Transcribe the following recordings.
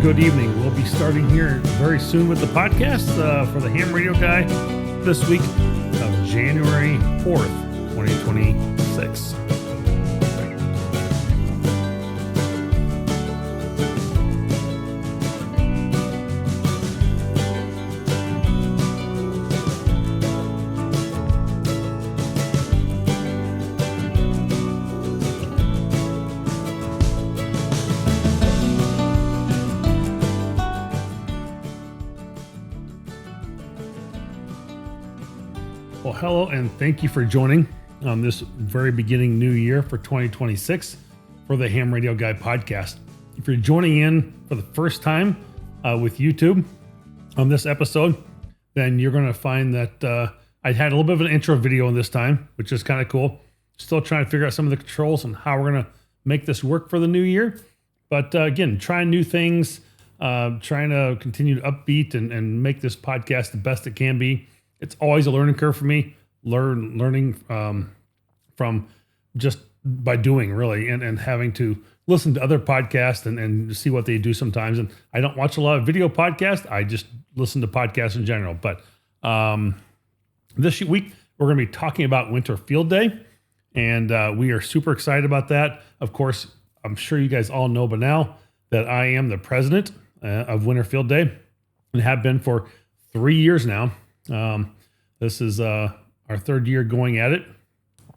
Good evening. We'll be starting here very soon with the podcast for the Ham Radio Guy this week of January 4th, 2026. Well, hello, and thank you for joining on this very beginning new year for 2026 for the Ham Radio Guy podcast. If you're joining in for the first time with YouTube on this episode, then you're going to find that I had a little bit of an intro video in this time, which is kind of cool. Still trying to figure out some of the controls and how we're going to make this work for the new year. But again, trying new things, trying to continue to upbeat and make this podcast the best it can be. It's always a learning curve for me, learning from just by doing, really, and having to listen to other podcasts and see what they do sometimes. And I don't watch a lot of video podcasts. I just listen to podcasts in general. But this week, we're going to be talking about Winter Field Day, and we are super excited about that. Of course, I'm sure you guys all know by now that I am the president of Winter Field Day and have been for 3 years now. This is our third year going at it,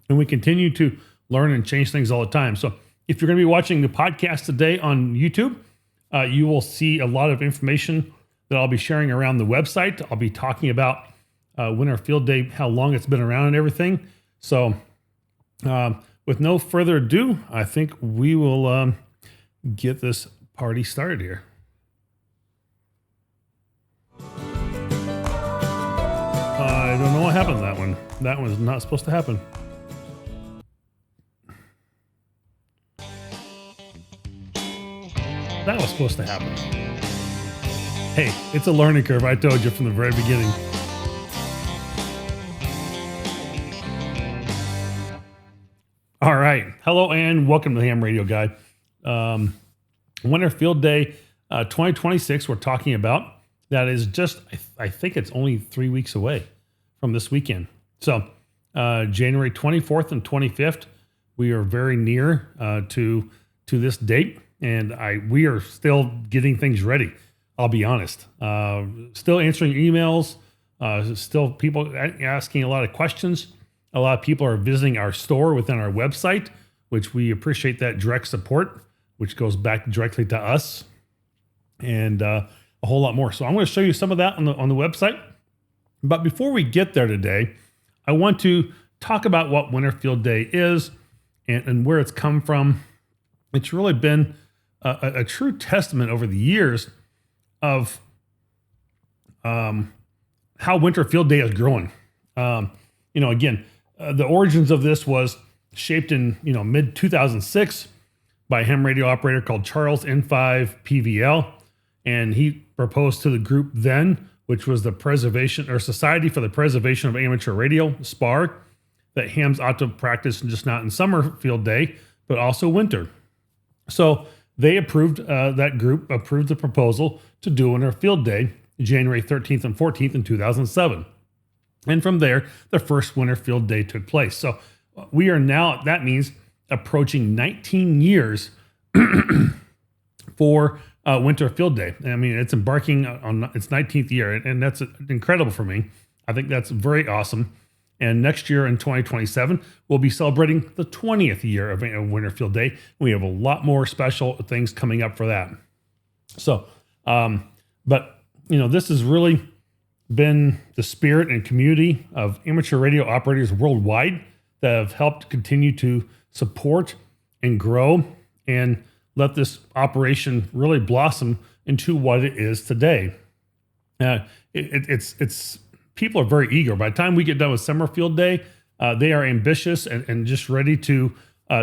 and we continue to learn and change things all the time. So if you're going to be watching the podcast today on YouTube, you will see a lot of information that I'll be sharing around the website. I'll be talking about Winter Field Day, how long it's been around and everything. So with no further ado, I think we will get this party started here. I don't know what happened to that one. That one's not supposed to happen. That was supposed to happen. Hey, it's a learning curve. I told you from the very beginning. All right. Hello and welcome to the Ham Radio Guy. Winter Field Day 2026 we're talking about. That is just, I think it's only 3 weeks away from this weekend. So January 24th and 25th, we are very near to this date, and we are still getting things ready. I'll be honest. Still answering emails. Still people asking a lot of questions. A lot of people are visiting our store within our website, which we appreciate that direct support, which goes back directly to us, and a whole lot more. So I'm going to show you some of that on the website. But before we get there today, I want to talk about what Winter Field Day is and where it's come from. It's really been a true testament over the years of how Winter Field Day is growing. Again, the origins of this was shaped in mid 2006 by a ham radio operator called Charles N5 PVL, and he proposed to the group then, which was the Society for the Preservation of Amateur Radio, SPAR, that hams ought to practice just not in summer field day, but also winter. So they that group approved the proposal to do Winter Field Day, January 13th and 14th in 2007. And from there, the first Winter Field Day took place. So we are now, that means approaching 19 years for Winter Field Day. I mean, it's embarking on its 19th year, and that's incredible for me. I think that's very awesome. And next year in 2027, we'll be celebrating the 20th year of Winter Field Day. We have a lot more special things coming up for that. So, this has really been the spirit and community of amateur radio operators worldwide that have helped continue to support and grow and let this operation really blossom into what it is today. It's people are very eager. By the time we get done with Summer Field Day, they are ambitious and just ready to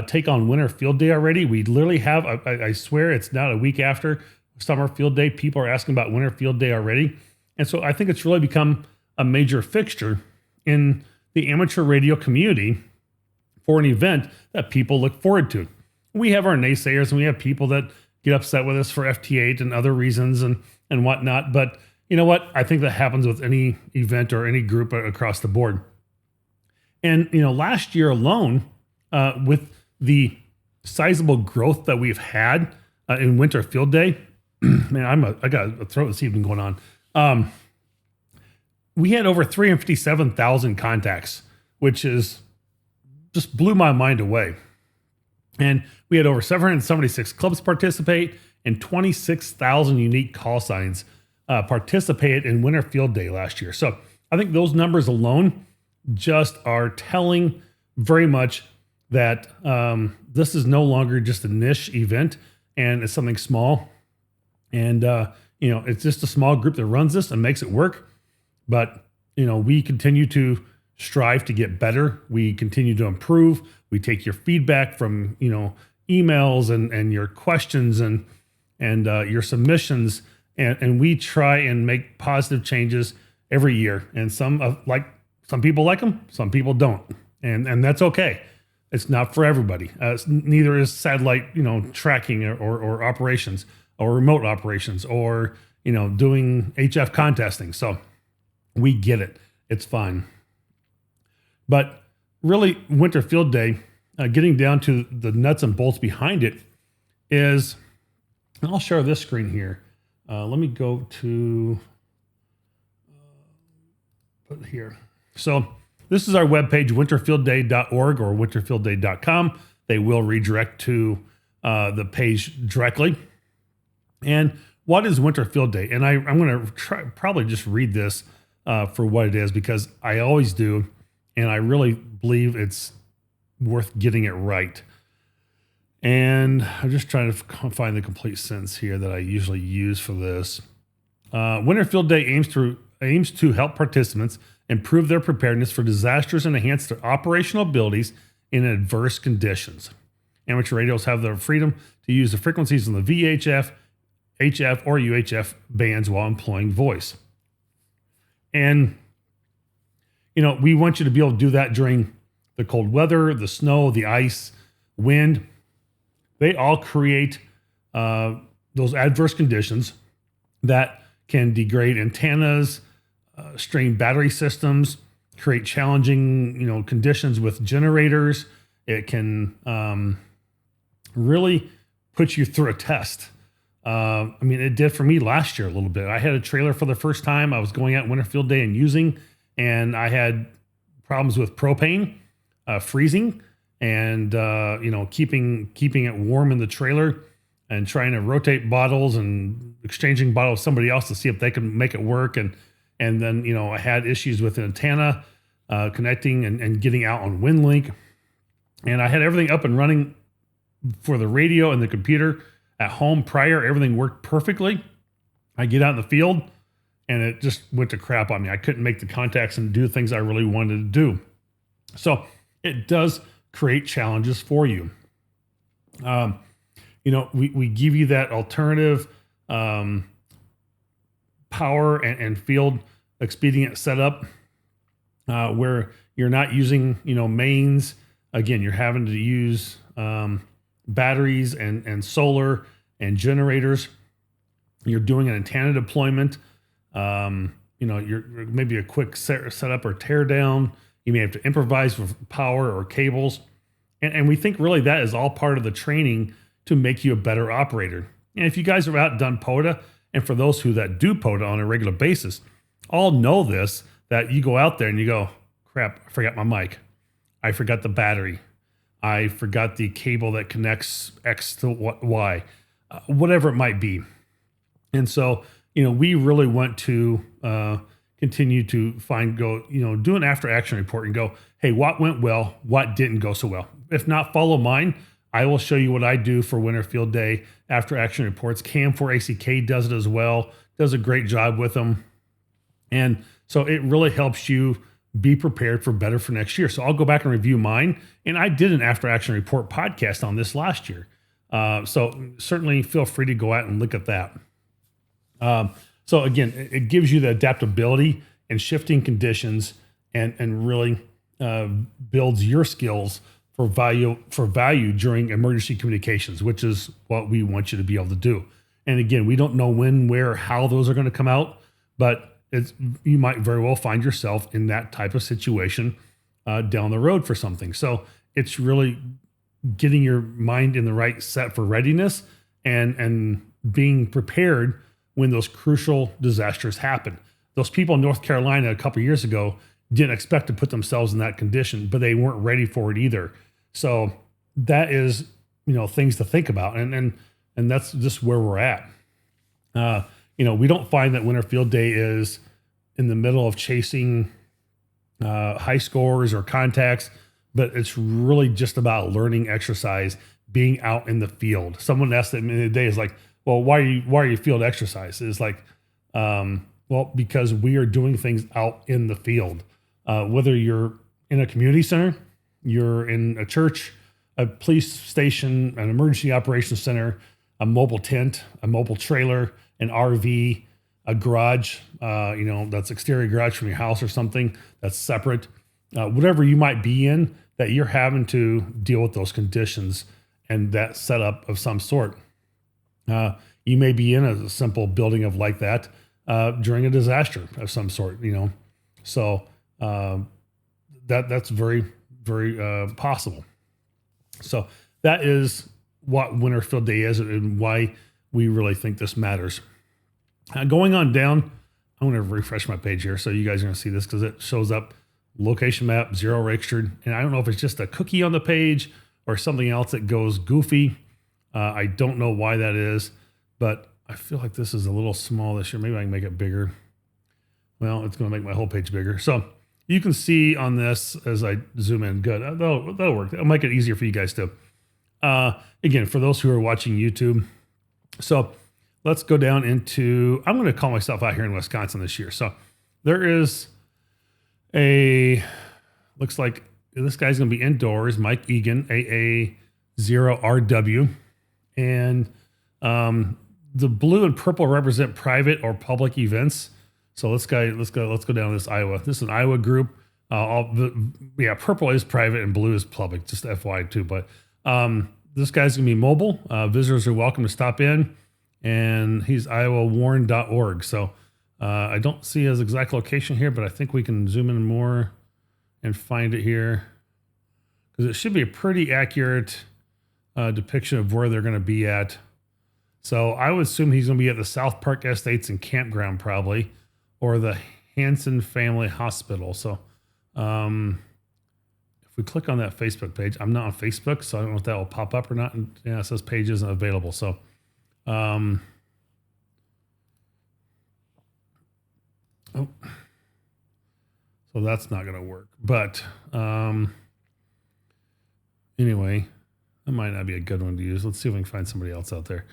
take on Winter Field Day already. We literally have, I swear it's not a week after Summer Field Day, people are asking about Winter Field Day already. And so I think it's really become a major fixture in the amateur radio community for an event that people look forward to. We have our naysayers and we have people that get upset with us for FT8 and other reasons and whatnot. But you know what? I think that happens with any event or any group across the board. And, last year alone, with the sizable growth that we've had in Winter Field Day, man, I got a throat this evening going on. We had over 357,000 contacts, which is just blew my mind away. And we had over 776 clubs participate and 26,000 unique call signs participated in Winter Field Day last year. So I think those numbers alone just are telling very much that this is no longer just a niche event and it's something small. And, it's just a small group that runs this and makes it work. But, we continue to strive to get better. We continue to improve. We take your feedback from, emails and your questions and your submissions. And we try and make positive changes every year. And some people like them, some people don't. And that's okay. It's not for everybody. Neither is satellite, tracking or operations or remote operations or, doing HF contesting. So we get it. It's fine. But really, Winter Field Day, getting down to the nuts and bolts behind it is, and I'll share this screen here. Let me go to put here. So this is our webpage, winterfieldday.org or winterfieldday.com. They will redirect to the page directly. And what is Winter Field Day? And I'm going to probably just read this for what it is, because I always do. And I really believe it's worth getting it right. And I'm just trying to find the complete sentence here that I usually use for this. Winter Field Day aims to help participants improve their preparedness for disasters and enhance their operational abilities in adverse conditions. Amateur radios have the freedom to use the frequencies in the VHF, HF, or UHF bands while employing voice. And, we want you to be able to do that during the cold weather, the snow, the ice, wind. They all create those adverse conditions that can degrade antennas, strain battery systems, create challenging, conditions with generators. It can really put you through a test. It did for me last year a little bit. I had a trailer for the first time. I was going out Winter Field Day and using, and I had problems with propane freezing and, keeping it warm in the trailer and trying to rotate bottles and exchanging bottles with somebody else to see if they can make it work. And then, I had issues with the antenna connecting and getting out on WinLink. And I had everything up and running for the radio and the computer at home prior. Everything worked perfectly. I get out in the field and it just went to crap on me. I couldn't make the contacts and do things I really wanted to do. So it does create challenges for you. We give you that alternative power and field expedient setup where you're not using, mains. Again, you're having to use batteries and solar and generators. You're doing an antenna deployment. You're maybe a quick setup or tear down. You may have to improvise with power or cables. And we think really that is all part of the training to make you a better operator. And if you guys are out done POTA, and for those that do POTA on a regular basis, all know this, that you go out there and you go, crap, I forgot my mic. I forgot the battery. I forgot the cable that connects X to Y, whatever it might be. And so, we really want to continue to do an after action report and go, hey, what went well? What didn't go so well? If not, follow mine. I will show you what I do for Winter Field Day after action reports. Cam4ACK does it as well, does a great job with them. And so it really helps you be prepared for better for next year. So I'll go back and review mine. And I did an after action report podcast on this last year. So certainly feel free to go out and look at that. So again, it gives you the adaptability and shifting conditions and really builds your skills value during emergency communications, which is what we want you to be able to do. And again, we don't know when, where, how those are going to come out, but you might very well find yourself in that type of situation down the road for something. So it's really getting your mind in the right set for readiness and being prepared when those crucial disasters happen. Those people in North Carolina a couple of years ago didn't expect to put themselves in that condition, but they weren't ready for it either. So that is, things to think about. And that's just where we're at. We don't find that Winter Field Day is in the middle of chasing high scores or contacts, but it's really just about learning exercise, being out in the field. Someone asked at the end of the day is like, well, why are you field exercise? It's like, well, because we are doing things out in the field. Whether you're in a community center, you're in a church, a police station, an emergency operations center, a mobile tent, a mobile trailer, an RV, a garage, that's exterior garage from your house or something that's separate. Whatever you might be in, that you're having to deal with those conditions and that setup of some sort. You may be in a simple building of like that during a disaster of some sort, So that's very, very possible. So that is what Winter Field Day is and why we really think this matters. Going on down, I'm going to refresh my page here so you guys are going to see this because it shows up location map, zero registered. And I don't know if it's just a cookie on the page or something else that goes goofy. I don't know why that is, but I feel like this is a little small this year. Maybe I can make it bigger. Well, it's going to make my whole page bigger. So you can see on this as I zoom in. Good. That'll work. That'll make it easier for you guys too. Again, for those who are watching YouTube. So let's go down into, I'm going to call myself out here in Wisconsin this year. So there is looks like this guy's going to be indoors, Mike Egan, AA0RW. And the blue and purple represent private or public events. So let's go down to this Iowa. This is an Iowa group. Purple is private and blue is public, just FYI too. But this guy's going to be mobile. Visitors are welcome to stop in. And he's iowawarn.org. So I don't see his exact location here, but I think we can zoom in more and find it here. Because it should be a pretty accurate depiction of where they're going to be at. So I would assume he's going to be at the South Park Estates and Campground probably, or the Hanson Family Hospital. So if we click on that Facebook page, I'm not on Facebook, so I don't know if that will pop up or not. And it says page isn't available. So so that's not going to work. But anyway, that might not be a good one to use. Let's see if we can find somebody else out there.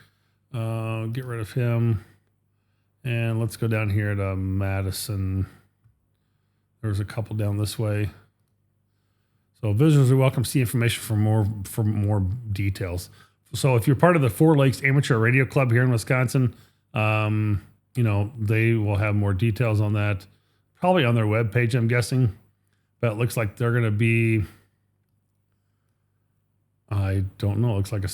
Get rid of him. And let's go down here to Madison. There's a couple down this way. So visitors are welcome to see information for more details. So if you're part of the Four Lakes Amateur Radio Club here in Wisconsin, they will have more details on that, probably on their webpage, I'm guessing. But it looks like they're going to be, I don't know, it looks like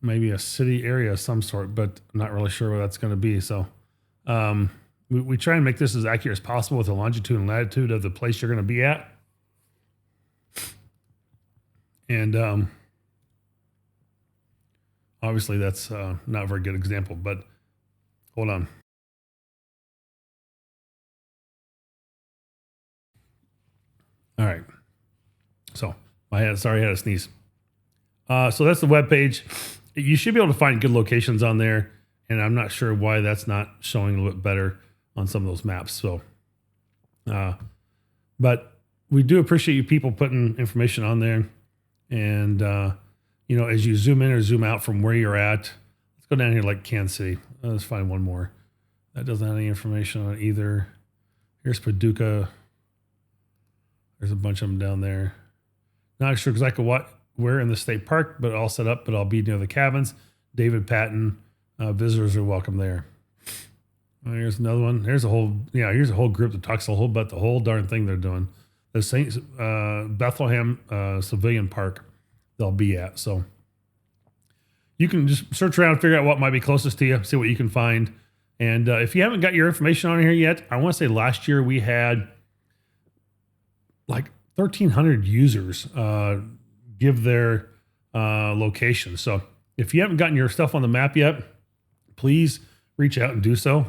maybe a city area of some sort, but I'm not really sure where that's going to be. So we try and make this as accurate as possible with the longitude and latitude of the place you're going to be at. And obviously that's not a very good example, but hold on. All right. So I had a sneeze. So that's the webpage. You should be able to find good locations on there. And I'm not sure why that's not showing a little bit better on some of those maps. So, but we do appreciate you people putting information on there. And, as you zoom in or zoom out from where you're at, let's go down here like Kansas City. Let's find one more. That doesn't have any information on it either. Here's Paducah. There's a bunch of them down there. Not sure exactly where in the state park, but all set up, but I'll be near the cabins. David Patton, visitors are welcome there. Here's another one. Here's a whole group that talks a whole about the whole darn thing they're doing. the St. Bethlehem Civilian Park they'll be at. So you can just search around, figure out what might be closest to you, see what you can find. And if you haven't got your information on here yet, I want to say last year we had like 1,300 users give their location. So if you haven't gotten your stuff on the map yet, please reach out and do so.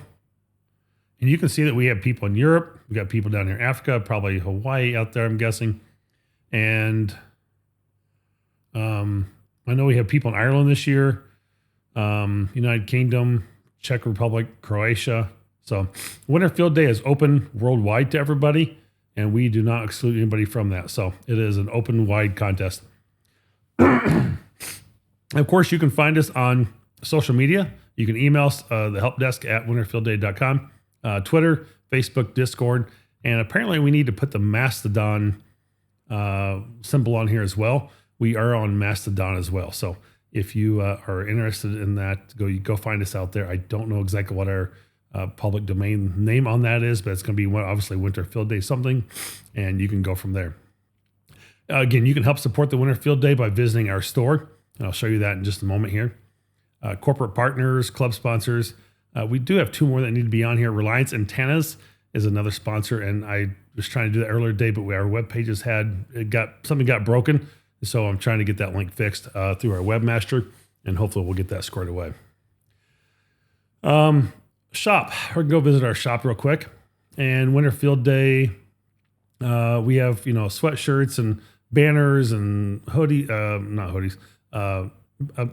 And you can see that we have people in Europe. We've got people down here in Africa, probably Hawaii out there, I'm guessing. And I know we have people in Ireland this year, United Kingdom, Czech Republic, Croatia. So Winter Field Day is open worldwide to everybody, and we do not exclude anybody from that. So it is an open wide contest. Of course, you can find us on social media. You can email us, the help desk at winterfieldday.com, Twitter, Facebook, Discord, and apparently we need to put the Mastodon symbol on here as well. We are on Mastodon as well. So if you are interested in that, go find us out there. I don't know exactly what our public domain name on that is, but it's going to be obviously Winter Field Day something, and you can go from there. Again, you can help support the Winter Field Day by visiting our store, and I'll show you that in just a moment here. Corporate partners, club sponsors. We do have two more that need to be on here. Reliance Antennas is another sponsor, and I was trying to do that earlier today, but our web pages something got broken. So I'm trying to get that link fixed through our webmaster, and hopefully we'll get that squared away. Shop. We're gonna go visit our shop real quick. And Winter Field Day, we have sweatshirts and banners and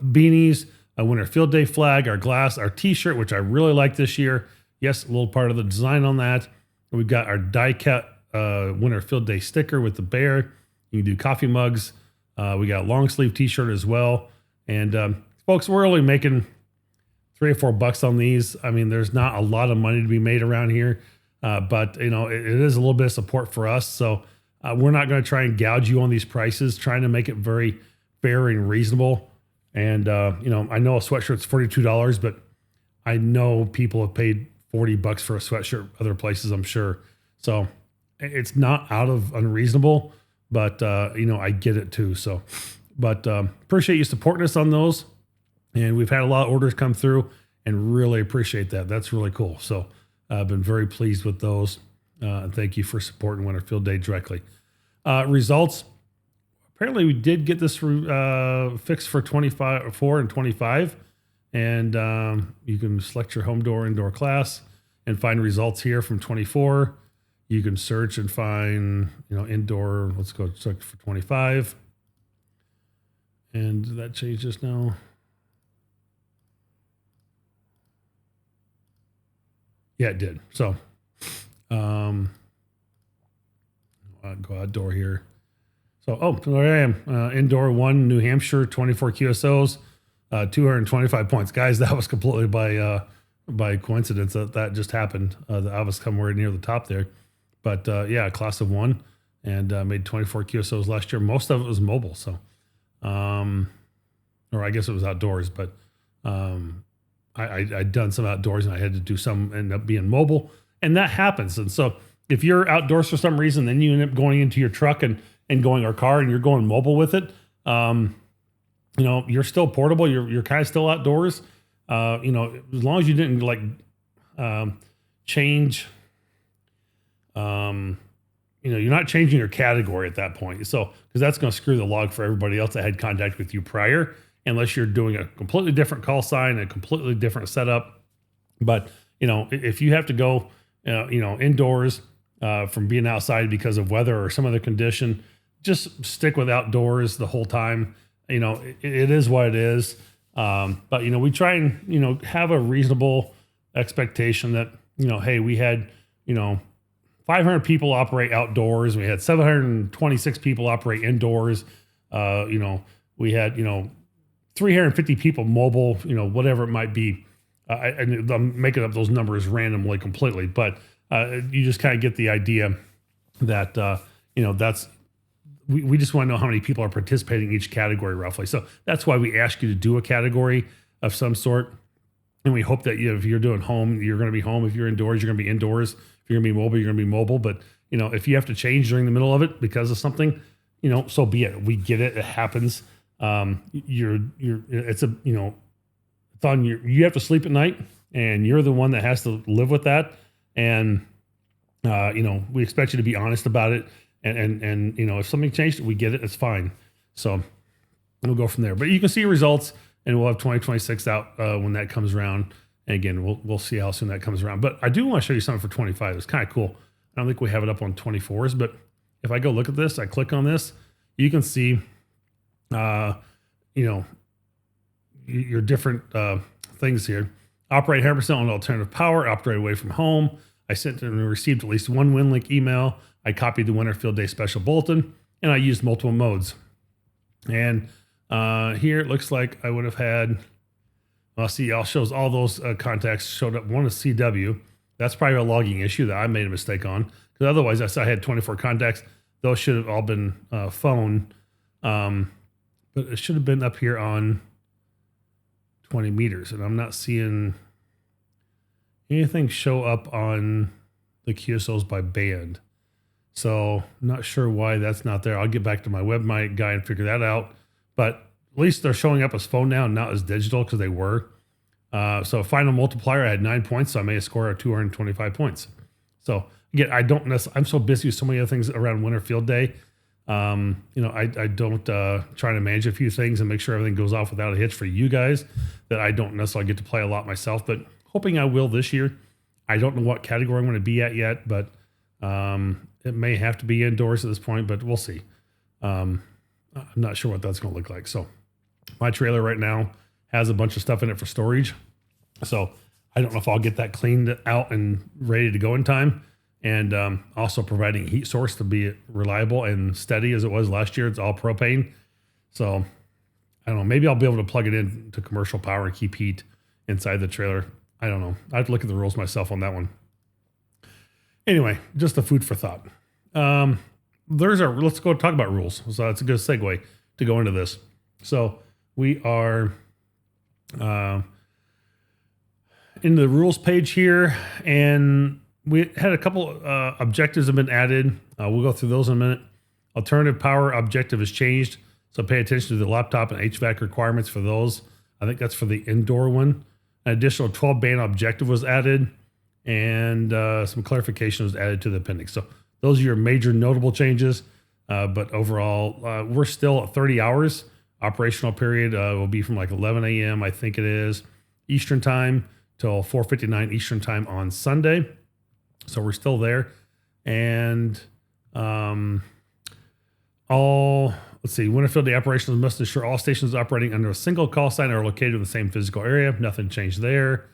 beanies, a Winter Field Day flag, our T-shirt, which I really like this year. Yes, a little part of the design on that. And we've got our die cut Winter Field Day sticker with the bear. You can do coffee mugs. We got a long sleeve T-shirt as well. And folks, we're only making $3 or $4 on these. I mean, there's not a lot of money to be made around here, but it is a little bit of support for us. So we're not going to try and gouge you on these prices, trying to make it very fair and reasonable. And I know a sweatshirt's $42, but I know people have paid $40 for a sweatshirt other places, I'm sure. So it's not out of unreasonable. But, I get it too. So, but appreciate you supporting us on those. And we've had a lot of orders come through and really appreciate that. That's really cool. So I've been very pleased with those. And thank you for supporting Winter Field Day directly. Results. Apparently we did get this fixed for 24 and 25. And you can select your home door, indoor class and find results here from 24. You can search and find, indoor. Let's go search for 25. And that changed just now. Yeah, it did. So, I'll go outdoor here. So, there I am. Indoor 1, New Hampshire, 24 QSOs, 225 points. Guys, that was completely by coincidence that just happened. I was somewhere near the top there. But a class of 1 and made 24 QSOs last year. Most of it was mobile. So, or I guess it was outdoors, but I'd done some outdoors and I had to do some end up being mobile, and that happens. And so if you're outdoors for some reason, then you end up going into your truck and going or car and you're going mobile with it. You're still portable. You're kind of still outdoors. As long as you didn't change. You're not changing your category at that point. So, because that's going to screw the log for everybody else that had contact with you prior, unless you're doing a completely different call sign, a completely different setup. But, if you have to go, indoors from being outside because of weather or some other condition, just stick with outdoors the whole time. It is what it is. But, we try and, have a reasonable expectation that, hey, we had, 500 people operate outdoors. We had 726 people operate indoors. We had, 350 people mobile, whatever it might be. I'm making up those numbers randomly completely, but you just kind of get the idea that, we just want to know how many people are participating in each category roughly. So that's why we ask you to do a category of some sort. And we hope that if you're doing home, you're going to be home. If you're indoors, you're going to be indoors. If you're going to be mobile, you're going to be mobile. But, if you have to change during the middle of it because of something, so be it. We get it. It happens. It's on you have to sleep at night, and you're the one that has to live with that. And, we expect you to be honest about it. And if something changed, we get it. It's fine. So we'll go from there. But you can see results. And we'll have 2026 out when that comes around. And again, we'll see how soon that comes around. But I do want to show you something for 25. It's kind of cool. I don't think we have it up on 24s, but if I go look at this, I click on this, you can see, your different things here. Operate 100% on alternative power. Operate away from home. I sent and received at least one WinLink email. I copied the Winter Field Day special bulletin, and I used multiple modes. And here it looks like I would have had, shows all those contacts showed up. One is CW. That's probably a logging issue that I made a mistake on, because otherwise I saw I had 24 contacts. Those should have all been phone, but it should have been up here on 20 meters, and I'm not seeing anything show up on the QSOs by band. So not sure why that's not there. I'll get back to my WebMic guy and figure that out. But at least they're showing up as phone now, not as digital, because they were. So final multiplier, I had 9 points, so I made a score of 225 points. So again, I'm so busy with so many other things around Winter Field Day. I don't try to manage a few things and make sure everything goes off without a hitch for you guys, that I don't necessarily get to play a lot myself, but hoping I will this year. I don't know what category I'm going to be at yet, but it may have to be indoors at this point, but we'll see. I'm not sure what that's going to look like. So my trailer right now has a bunch of stuff in it for storage. So I don't know if I'll get that cleaned out and ready to go in time. And also providing a heat source to be reliable and steady as it was last year. It's all propane. So I don't know. Maybe I'll be able to plug it in to commercial power and keep heat inside the trailer. I don't know. I have to look at the rules myself on that one. Anyway, just a food for thought. Let's go talk about rules. So that's a good segue to go into this. So we are in the rules page here, and we had a couple objectives have been added. We'll go through those in a minute. Alternative power objective has changed, so pay attention to the laptop and HVAC requirements for those. I think that's for the indoor one. An additional 12 band objective was added, and some clarification was added to the appendix. So those are your major notable changes. But overall, we're still at 30 hours. Operational period will be from like 11 a.m., I think it is, Eastern time till 4:59 Eastern time on Sunday. So we're still there. And Winter Field Day operations must ensure all stations operating under a single call sign are located in the same physical area. Nothing changed there.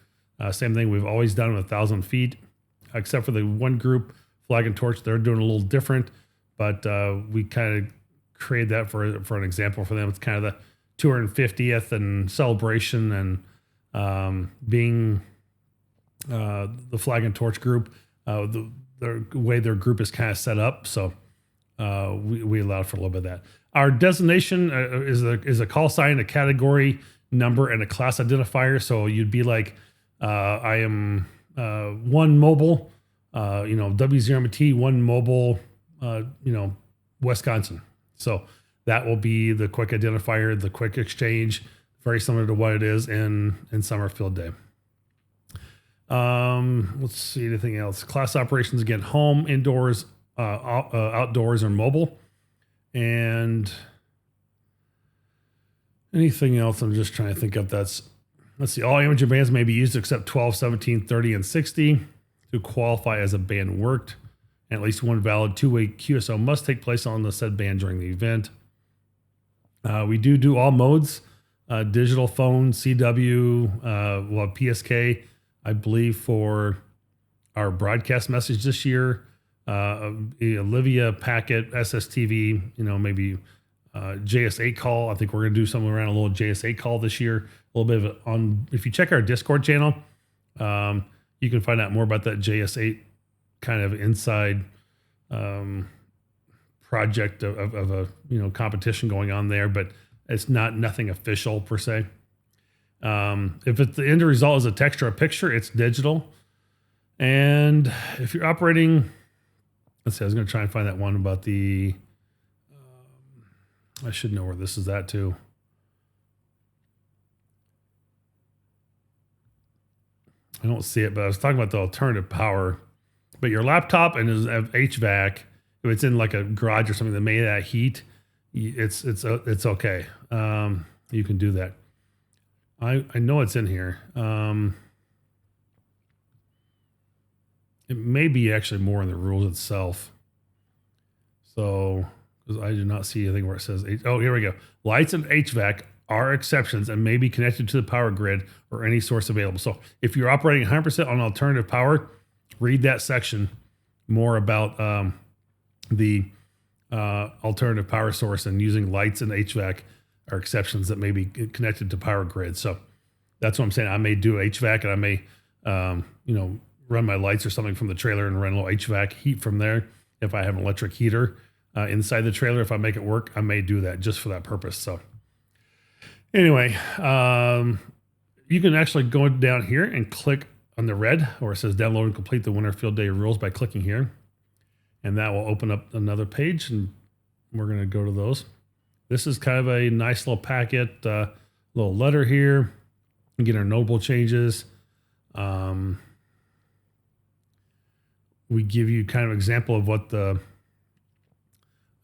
Same thing we've always done with 1,000 feet, except for the one group, Flag and Torch. They're doing a little different, but we kind of created that for an example for them. It's kind of the 250th and celebration, and being the Flag and Torch group, the way their group is kind of set up. So we allowed for a little bit of that. Our designation is a call sign, a category number, and a class identifier. So you'd be like, I am one mobile, W0MT, one mobile, Wisconsin. So that will be the quick identifier, the quick exchange, very similar to what it is in Summer Field Day. Let's see, anything else. Class operations, again, home, indoors, outdoors, or mobile. And anything else I'm just trying to think of let's see, all amateur bands may be used except 12, 17, 30, and 60 to qualify as a band worked. And at least one valid two-way QSO must take place on the said band during the event. We do all modes, digital, phone, CW, we'll have PSK, I believe, for our broadcast message this year. Olivia, Packet, SSTV, maybe JS8 call. I think we're going to do something around a little JS8 call this year. A little bit of if you check our Discord channel, you can find out more about that JS8 kind of inside project of a competition going on there, but it's nothing official per se. If the end result is a text or a picture, it's digital. And if you're operating, let's see, I was going to try and find that one about the, I should know where this is at too. I don't see it, but I was talking about the alternative power. But your laptop and is HVAC, if it's in like a garage or something that made that heat, it's okay. You can do that. I know it's in here. It may be actually more in the rules itself. So, because I do not see anything where it says, oh, here we go. Lights and HVAC are exceptions and may be connected to the power grid or any source available. So if you're operating 100% on alternative power, read that section more about the alternative power source, and using lights and HVAC are exceptions that may be connected to power grid. So that's what I'm saying. I may do HVAC, and I may, run my lights or something from the trailer and run a little HVAC heat from there. If I have an electric heater inside the trailer, if I make it work, I may do that just for that purpose. So anyway, you can actually go down here and click on the red where it says download and complete the Winter Field Day rules by clicking here. And that will open up another page, and we're going to go to those. This is kind of a nice little packet, little letter here. You get our notable changes. We give you kind of example of what the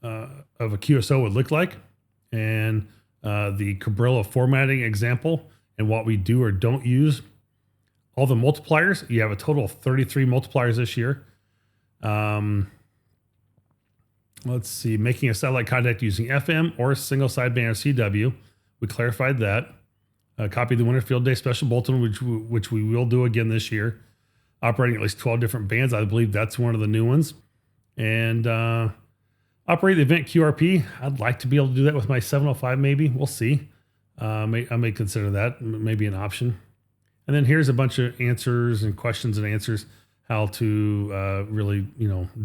of a QSO would look like, and the Cabrillo formatting example, and what we do or don't use. All the multipliers, you have a total of 33 multipliers this year. Let's see, making a satellite contact using FM or single sideband or CW. We clarified that. Copy the Winter Field Day special bulletin, which we will do again this year. Operating at least 12 different bands. I believe that's one of the new ones. And operate the event QRP. I'd like to be able to do that with my 705 maybe. We'll see. I may consider that maybe an option. And then here's a bunch of answers and questions and answers, how to really,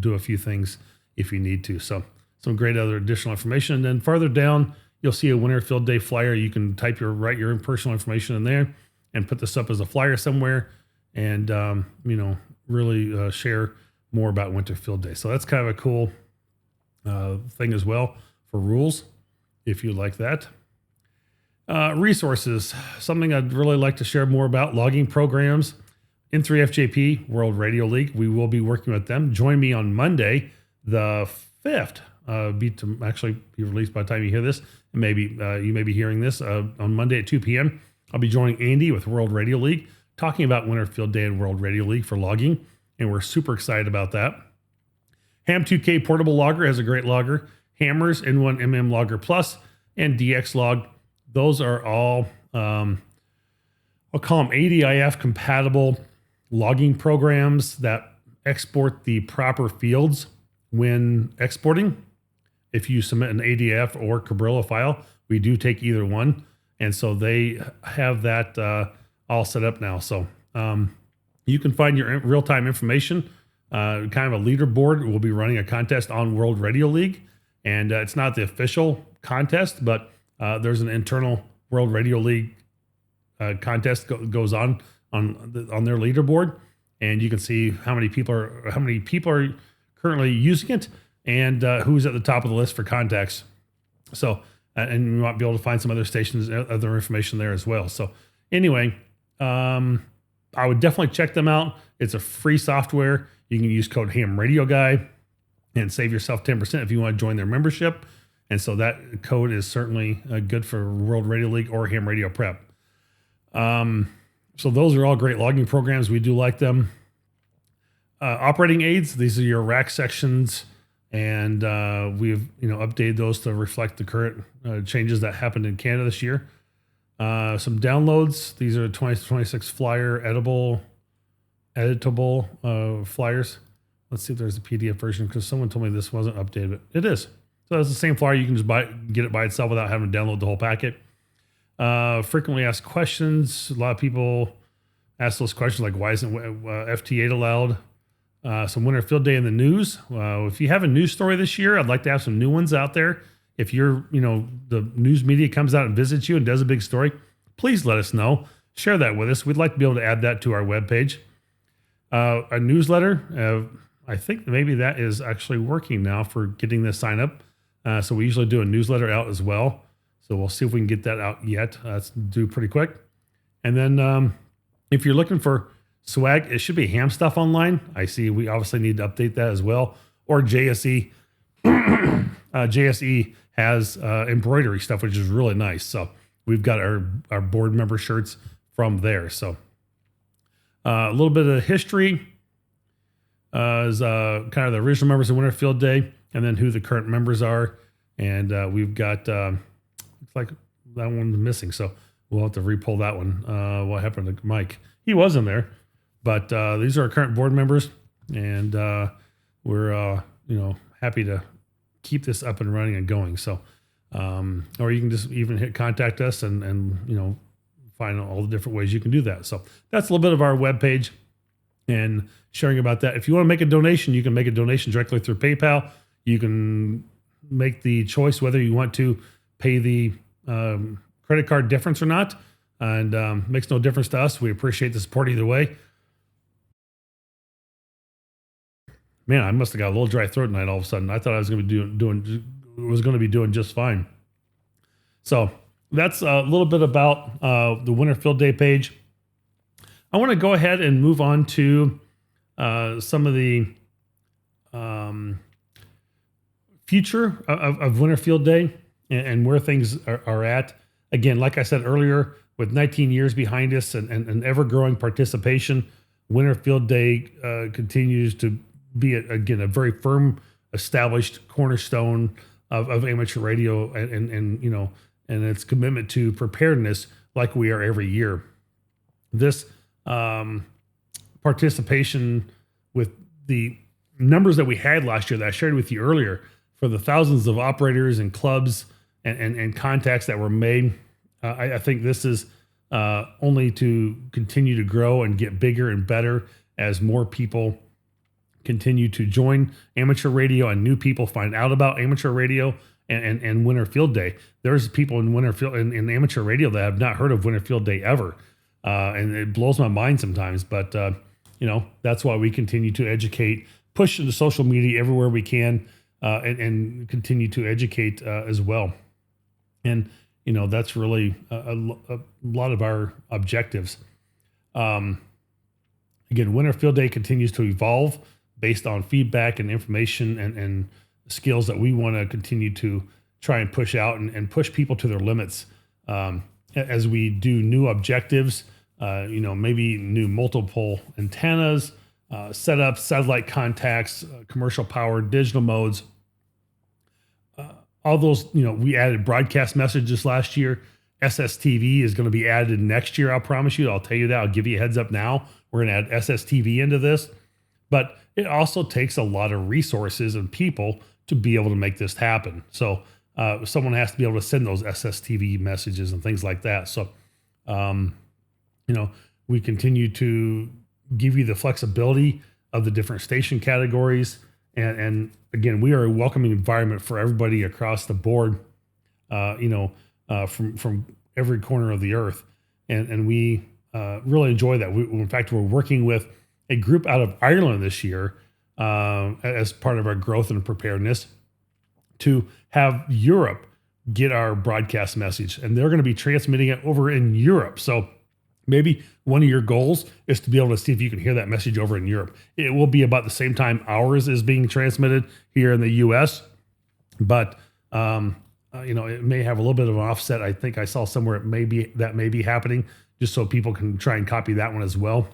do a few things if you need to. So some great other additional information. And then farther down, you'll see a Winter Field Day flyer. You can write your own personal information in there and put this up as a flyer somewhere, and, really share more about Winter Field Day. So that's kind of a cool thing as well for rules, if you like that. Resources, something I'd really like to share more about: logging programs, N3FJP, World Radio League. We will be working with them. Join me on Monday, the 5th, actually be released by the time you hear this. And maybe you may be hearing this on Monday at 2 p.m. I'll be joining Andy with World Radio League, talking about Winter Field Day and World Radio League for logging. And we're super excited about that. Ham2K Portable Logger has a great logger. Hammers N1MM Logger Plus and DX Log. Those are all, I'll call them ADIF compatible logging programs that export the proper fields when exporting. If you submit an ADF or Cabrillo file, we do take either one. And so they have that all set up now. So you can find your real-time information, kind of a leaderboard. We'll be running a contest on World Radio League. And it's not the official contest, but there's an internal World Radio League contest goes on their leaderboard. And you can see how many people are currently using it, and who's at the top of the list for contacts. So, and you might be able to find some other stations, other information there as well. So anyway, I would definitely check them out. It's a free software. You can use code Ham Radio Guy and save yourself 10% if you want to join their membership. And so that code is certainly good for World Radio League or Ham Radio Prep. So those are all great logging programs. We do like them. Operating aids, these are your rack sections, and we've updated those to reflect the current changes that happened in Canada this year. Some downloads. These are 2026 flyer editable flyers. Let's see if there's a PDF version, because someone told me this wasn't updated. It is. So it's the same flyer. You can just get it by itself without having to download the whole packet. Frequently asked questions. A lot of people ask those questions like, why isn't FT8 allowed? Some Winter Field Day in the news. If you have a news story this year, I'd like to have some new ones out there. If the news media comes out and visits you and does a big story, please let us know. Share that with us. We'd like to be able to add that to our webpage. A newsletter, I think maybe that is actually working now for getting this sign up. So we usually do a newsletter out as well. So we'll see if we can get that out yet. That's due pretty quick. And then if you're looking for swag, it should be Ham Stuff Online. I see we obviously need to update that as well. Or JSE. JSE has embroidery stuff, which is really nice. So we've got our board member shirts from there. So a little bit of history is kind of the original members of Winter Field Day, and then who the current members are. And we've got, looks like that one's missing. So we'll have to re-pull that one. What happened to Mike? He was in there, but these are our current board members, and we're happy to keep this up and running and going. So, or you can just even hit contact us and find all the different ways you can do that. So that's a little bit of our webpage and sharing about that. If you want to make a donation, you can make a donation directly through PayPal. You can make the choice whether you want to pay the credit card difference or not, and makes no difference to us. We appreciate the support either way. Man, I must have got a little dry throat tonight all of a sudden. I thought I was going to be doing just fine. So that's a little bit about the Winter Field Day page. I want to go ahead and move on to some of the future of Winter Field Day and where things are at. Again, like I said earlier, with 19 years behind us and ever-growing participation, Winter Field Day continues to be, again, a very firm, established cornerstone of amateur radio and its commitment to preparedness like we are every year. This participation with the numbers that we had last year that I shared with you earlier, for the thousands of operators and clubs and contacts that were made, I think this is only to continue to grow and get bigger and better as more people continue to join amateur radio and new people find out about amateur radio and Winter Field Day. There's people in in amateur radio that have not heard of Winter Field Day ever. And it blows my mind sometimes, but that's why we continue to educate, push into social media everywhere we can, and continue to educate as well. And that's really a lot of our objectives. Again, Winter Field Day continues to evolve based on feedback and information and skills that we want to continue to try and push out and push people to their limits as we do new objectives. Maybe new multiple antennas, setups, satellite contacts, commercial power, digital modes. All those, we added broadcast messages last year. SSTV is going to be added next year. I'll promise you. I'll tell you that. I'll give you a heads up now. We're going to add SSTV into this, but it also takes a lot of resources and people to be able to make this happen. So someone has to be able to send those SSTV messages and things like that. So, we continue to give you the flexibility of the different station categories. And again, we are a welcoming environment for everybody across the board, from every corner of the earth. And we really enjoy that. In fact, we're working with a group out of Ireland this year as part of our growth and preparedness to have Europe get our broadcast message. And they're going to be transmitting it over in Europe. So maybe one of your goals is to be able to see if you can hear that message over in Europe. It will be about the same time ours is being transmitted here in the U.S., but it may have a little bit of an offset. I think I saw somewhere that may be happening, just so people can try and copy that one as well.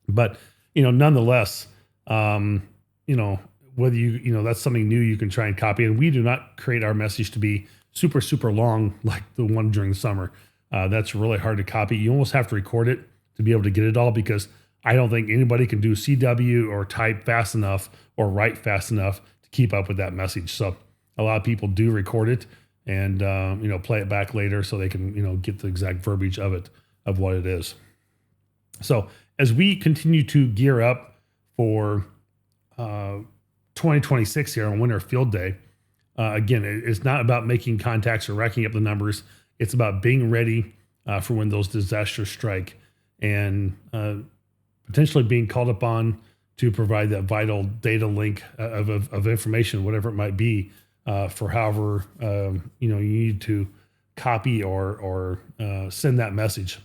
But nonetheless, whether that's something new you can try and copy, and we do not create our message to be super, super long like the one during the summer. That's really hard to copy. You almost have to record it to be able to get it all, because I don't think anybody can do CW or type fast enough or write fast enough to keep up with that message. So a lot of people do record it and, play it back later so they can, get the exact verbiage of what it is. So as we continue to gear up for 2026 here on Winter Field Day, again, it's not about making contacts or racking up the numbers. It's about being ready for when those disasters strike, and potentially being called upon to provide that vital data link of information, whatever it might be, for however you need to copy or send that message.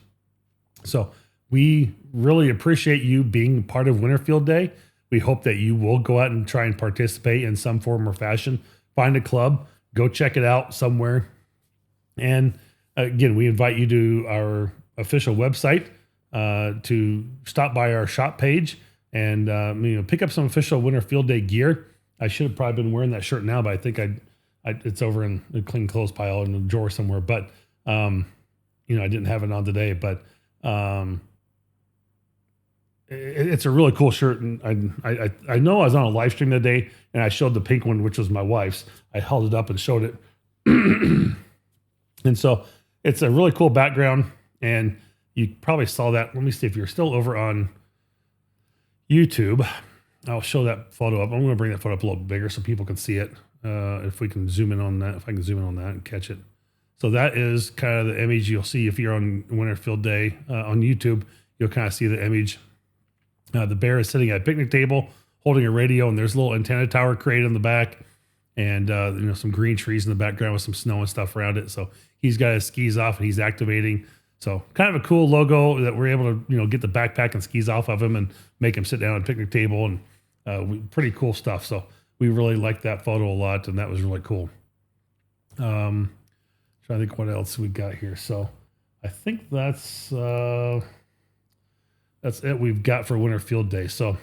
So we really appreciate you being part of Winter Field Day. We hope that you will go out and try and participate in some form or fashion. Find a club, go check it out somewhere. And again, we invite you to our official website to stop by our shop page and pick up some official Winter Field Day gear. I should have probably been wearing that shirt now, but I think it's over in the clean clothes pile in the drawer somewhere. But I didn't have it on today. But it's a really cool shirt, and I know I was on a live stream today, and I showed the pink one, which was my wife's. I held it up and showed it, and so it's a really cool background. And you probably saw that. Let me see if you're still over on YouTube. I'll show that photo up. I'm going to bring that photo up a little bigger so people can see it. If we can zoom in on that, if I can zoom in on that and catch it. So that is kind of the image you'll see if you're on Winter Field Day on YouTube. You'll kind of see the image. The bear is sitting at a picnic table holding a radio, and there's a little antenna tower crate in the back, and some green trees in the background with some snow and stuff around it. So he's got his skis off and he's activating. So kind of a cool logo that we're able to get the backpack and skis off of him and make him sit down at a picnic table, and pretty cool stuff. So we really liked that photo a lot, and that was really cool. Trying to think what else we got here. So I think that's it we've got for Winter Field Day. So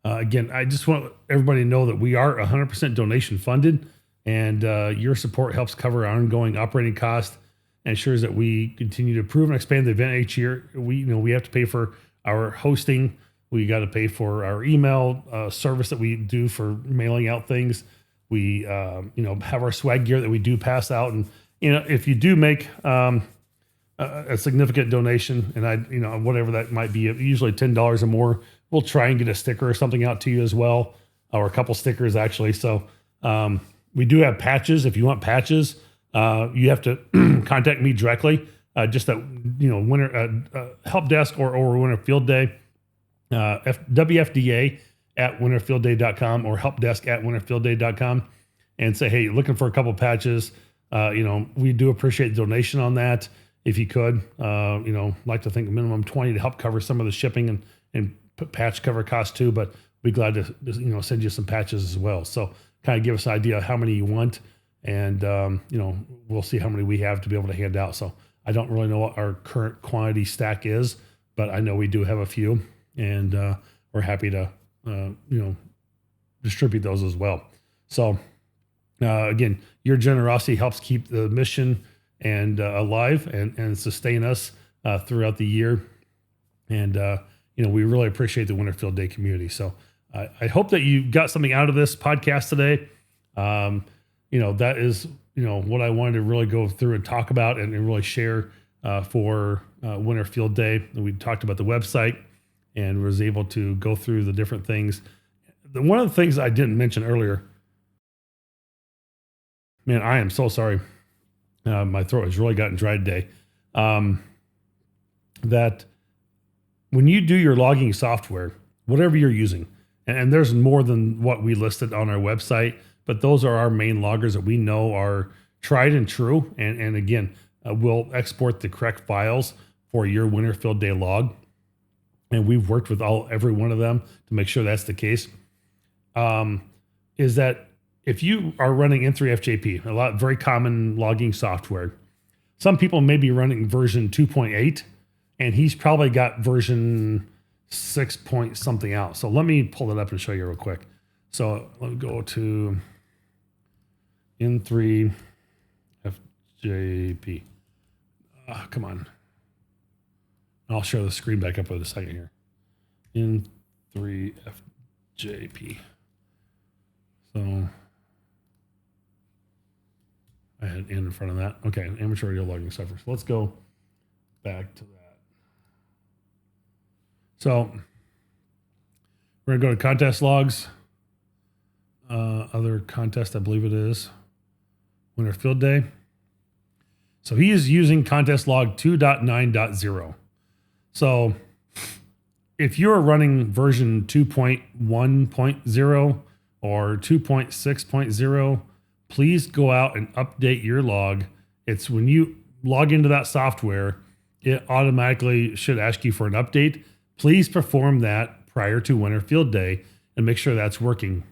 again, I just want everybody to know that we are 100% donation funded, and your support helps cover our ongoing operating costs and ensures that we continue to improve and expand the event each year. We have to pay for our hosting. We got to pay for our email service that we do for mailing out things. We have our swag gear that we do pass out, and if you do make a significant donation, and whatever that might be, usually $10 or more, we'll try and get a sticker or something out to you as well, or a couple stickers actually. So we do have patches. If you want patches, you have to contact me directly. Just at Winter Help Desk or Winter Field Day, WFDA at winterfieldday.com or helpdesk at winterfieldday.com, and say, hey, looking for a couple patches. We do appreciate the donation on that. If you could, like to think a minimum 20 to help cover some of the shipping and patch cover costs too, but we'd be glad to, send you some patches as well. So kind of give us an idea of how many you want, and, we'll see how many we have to be able to hand out. So I don't really know what our current quantity stack is, but I know we do have a few, and we're happy to, distribute those as well. So again, your generosity helps keep the mission and alive and sustain us throughout the year. And, we really appreciate the Winter Field Day community. So I hope that you got something out of this podcast today. That is, what I wanted to really go through and talk about and really share for Winter Field Day. We talked about the website and was able to go through the different things. One of the things I didn't mention earlier, man, I am so sorry. My throat has really gotten dry today. That when you do your logging software, whatever you're using, and there's more than what we listed on our website, but those are our main loggers that we know are tried and true. And again, we'll export the correct files for your Winter Field Day log. And we've worked with every one of them to make sure that's the case. Is that if you are running N3FJP, very common logging software, some people may be running version 2.8, and he's probably got version 6 point something out. So let me pull it up and show you real quick. So let me go to N3FJP. Come on. I'll share the screen back up in a second here. N3FJP. So I had N in front of that. Okay, amateur radio logging software. So let's go back to that. So we're going to go to contest logs. Other contest, I believe it is Winter Field Day. So he is using contest log 2.9.0. So if you're running version 2.1.0 or 2.6.0, please go out and update your log. It's when you log into that software, it automatically should ask you for an update. Please perform that prior to Winter Field Day and make sure that's working.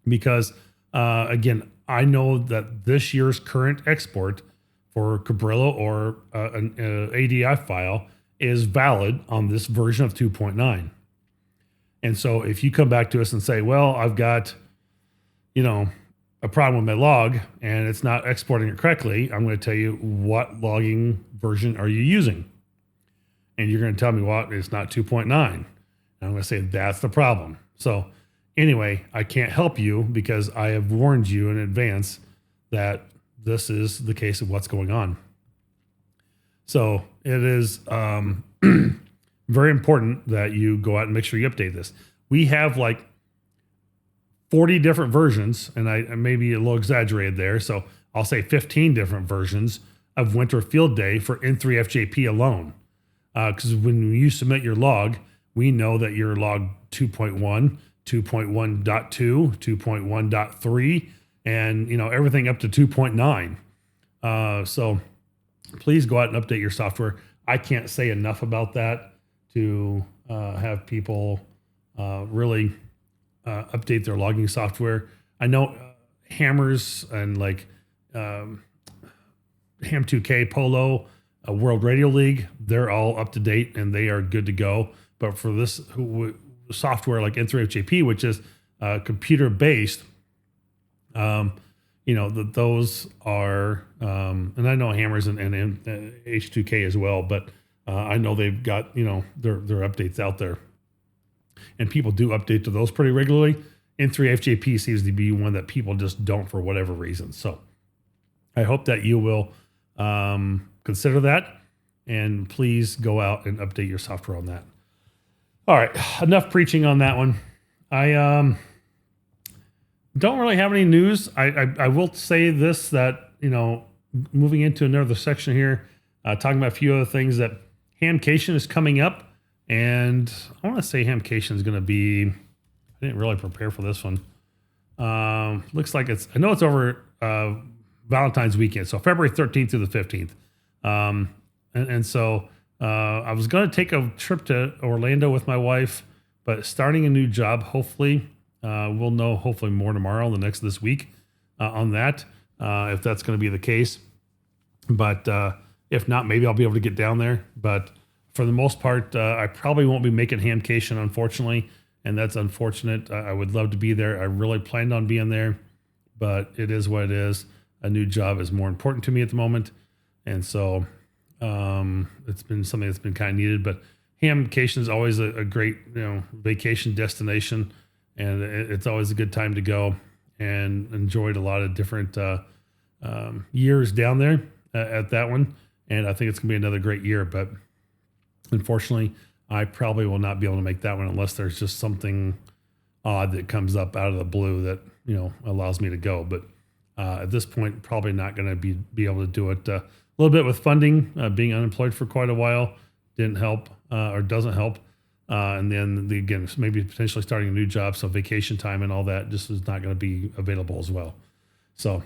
Because again, I know that this year's current export for Cabrillo or an ADI file is valid on this version of 2.9. And so if you come back to us and say, well, I've got, a problem with my log and it's not exporting it correctly, I'm going to tell you what logging version are you using. And you're going to tell me, well, it's not 2.9. And I'm going to say, that's the problem. So anyway, I can't help you because I have warned you in advance that this is the case of what's going on. So it is very important that you go out and make sure you update this. We have like 40 different versions, and I may be a little exaggerated there. So I'll say 15 different versions of Winter Field Day for N3FJP alone. Because when you submit your log, we know that your log 2.1, 2.1.2, 2.1.3, and everything up to 2.9. So please go out and update your software. I can't say enough about that to have people really update their logging software. I know Hammers and like Ham2K, Polo, World Radio League, they're all up to date and they are good to go. But for this software like N3FJP, which is computer based, those are, and I know Hammers and H2K as well, but I know they've got, their updates out there. And people do update to those pretty regularly. N3FJP seems to be one that people just don't for whatever reason. So I hope that you will consider that, and please go out and update your software on that. All right, enough preaching on that one. I don't really have any news. I will say this, that, moving into another section here, talking about a few other things, that Hamcation is coming up. And I want to say Hamcation is going to be, I didn't really prepare for this one. Looks like I know it's over Valentine's weekend. So February 13th through the 15th. And so I was going to take a trip to Orlando with my wife, but starting a new job, hopefully, we'll know hopefully more tomorrow, this week on that, if that's going to be the case. But if not, maybe I'll be able to get down there. But for the most part, I probably won't be making Hamcation, unfortunately, and that's unfortunate. I would love to be there. I really planned on being there, but it is what it is. A new job is more important to me at the moment, and so it's been something that's been kind of needed. But Hamcation is always a great vacation destination, and it's always a good time to go, and enjoyed a lot of different years down there at that one, and I think it's gonna be another great year. But unfortunately, I probably will not be able to make that one unless there's just something odd that comes up out of the blue that, allows me to go. But at this point, probably not going to be able to do it. A little bit with funding, being unemployed for quite a while didn't help or doesn't help. And then again, maybe potentially starting a new job. So vacation time and all that just is not going to be available as well. So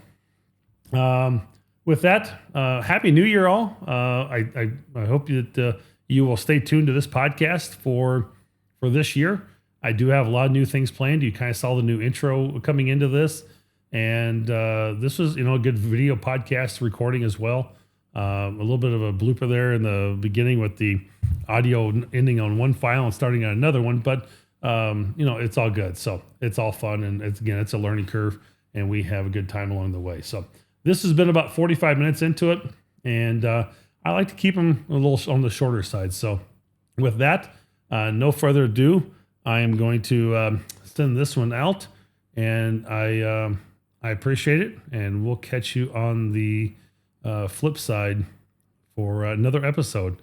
with that, Happy New Year all. I hope that you will stay tuned to this podcast for this year. I do have a lot of new things planned. You kind of saw the new intro coming into this. And this was, a good video podcast recording as well. A little bit of a blooper there in the beginning with the audio ending on one file and starting on another one. But, it's all good. So it's all fun. And it's a learning curve. And we have a good time along the way. So this has been about 45 minutes into it. And I like to keep them a little on the shorter side. So with that, no further ado, I am going to send this one out, and I appreciate it, and we'll catch you on the flip side for another episode.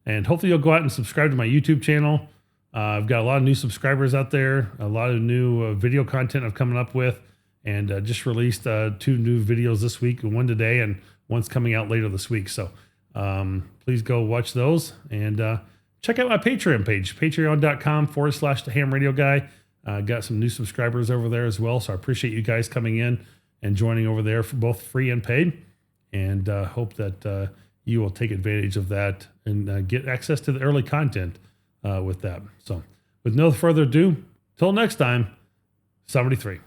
And hopefully you'll go out and subscribe to my YouTube channel. I've got a lot of new subscribers out there, a lot of new video content I'm coming up with, and just released 2 new videos this week, one today and one's coming out later this week. So please go watch those and check out my Patreon page, patreon.com/the Ham Radio Guy. Got some new subscribers over there as well. So I appreciate you guys coming in and joining over there for both free and paid. And hope that you will take advantage of that and get access to the early content with that. So with no further ado, till next time, 73.